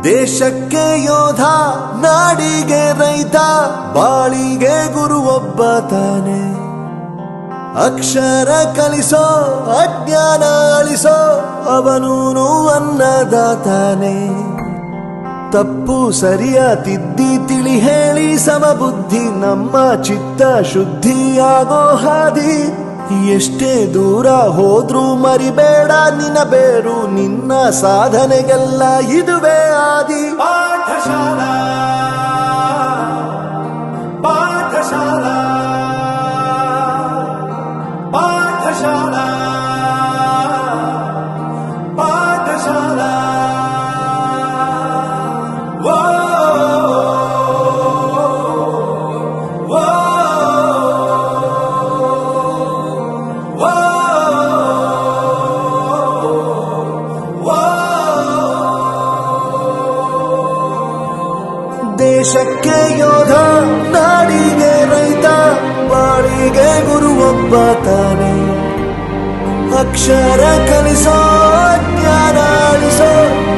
ದೇಶಕ್ಕೆ ಯೋಧ, ನಾಡಿಗೆ ರೈತ, ಬಾಳಿಗೆ ಗುರು ಒಬ್ಬ ತಾನೆ. ಅಕ್ಷರ ಕಲಿಸೋ, ಅಜ್ಞಾನ ಅಳಿಸೋ, ಅವನೂನು ಅನ್ನದಾತಾನೆ. ತಪ್ಪು ಸರಿಯ ತಿದ್ದಿ ತಿಳಿ ಹೇಳಿ ಸಮಬುದ್ಧಿ ನಮ್ಮ ಚಿತ್ತ ಶುದ್ಧಿಯಾಗೋ ಹಾದಿ. ಎಷ್ಟೇ ದೂರ ಹೋದ್ರೂ ಮರಿಬೇಡ ನಿನ್ನ ಬೇರು, ನಿನ್ನ ಸಾಧನೆಗೆಲ್ಲ ಇದುವೇ ಆದಿ. ಪಾಠಶಾಲಾ ಪಾಠಶಾಲಾ ಪಾಠಶಾಲಾ ಪಾಠಶಾಲಾ. ದೇಶಕ್ಕೆ ಯೋಧ, ನಾಡಿಗೆ ರೈತ, ಬಾಳಿಗೆ ಗುರು ಒಬ್ಬ ತಾನೆ. ಅಕ್ಷರ ಕಲಿಸೋ, ಜ್ಞಾನ ಅಳಿಸೋ,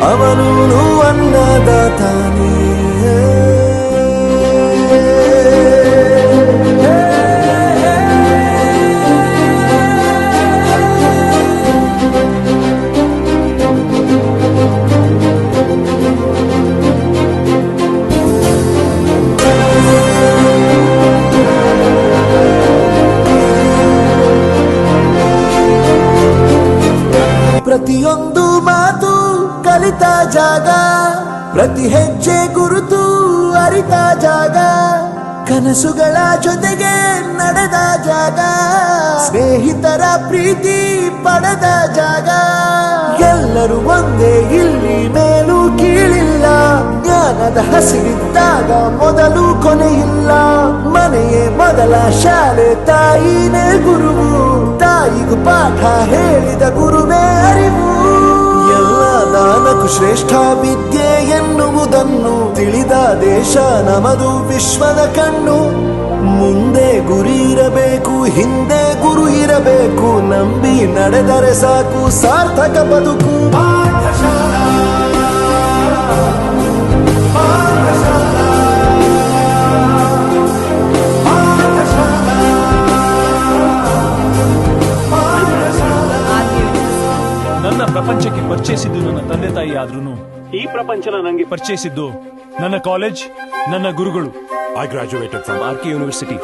ಅವನೂನು ಅನ್ನದಾತಾನೆ. ಪ್ರತಿಯೊಂದು ಮಾತು ಕಲಿತ ಜಾಗ, ಪ್ರತಿ ಹೆಜ್ಜೆ ಗುರುತು ಅರಿತ ಜಾಗ, ಕನಸುಗಳ ಜೊತೆಗೆ ನಡೆದ ಜಾಗ, ಸ್ನೇಹಿತರ ಪ್ರೀತಿ ಪಡೆದ ಜಾಗ. ಎಲ್ಲರೂ ಒಂದೇ, ಇಲ್ಲಿ ಮೇಲೂ ಕೀಳಿಲ್ಲ, ಜ್ಞಾನದ ಹಸಿವಿದ್ದಾಗ ಮೊದಲು ಕೊನೆಯಿಲ್ಲ. ಮನೆಯೇ ಮೊದಲ ಶಾಲೆ, ತಾಯಿನೇ ಗುರುವು, ತಾಯಿಗೂ ಪಾಠ ಹೇಳಿದ ಗುರುವೇ ಅರಿವು. ಎಲ್ಲ ದಾನಕ್ಕೂ ಶ್ರೇಷ್ಠ ವಿದ್ಯೆ ಎನ್ನುವುದನ್ನು ತಿಳಿದ ದೇಶ ನಮದು ವಿಶ್ವದ ಕಣ್ಣು. ಮುಂದೆ ಗುರಿ ಇರಬೇಕು, ಹಿಂದೆ ಗುರು ಇರಬೇಕು, ನಂಬಿ ನಡೆದರೆ ಸಾಕು ಸಾರ್ಥಕ ಬದುಕು. ಪಾಠಶಾಲಾ ಪಾಠಶಾಲಾ ಪಾಠಶಾಲಾ ಪಾಠಶಾಲಾ. ನನ್ನ ಪ್ರಪಂಚಕ್ಕೆ ಪರಿಚಯಿಸಿದ್ದು ನನ್ನ ತಂದೆ ತಾಯಿ ಆದ್ರೂ ಈ ಪ್ರಪಂಚನ ನನಗೆ ಪರಿಚಯಿಸಿದ್ದು ನನ್ನ ಕಾಲೇಜ್, ನನ್ನ ಗುರುಗಳು. I graduated from RK University.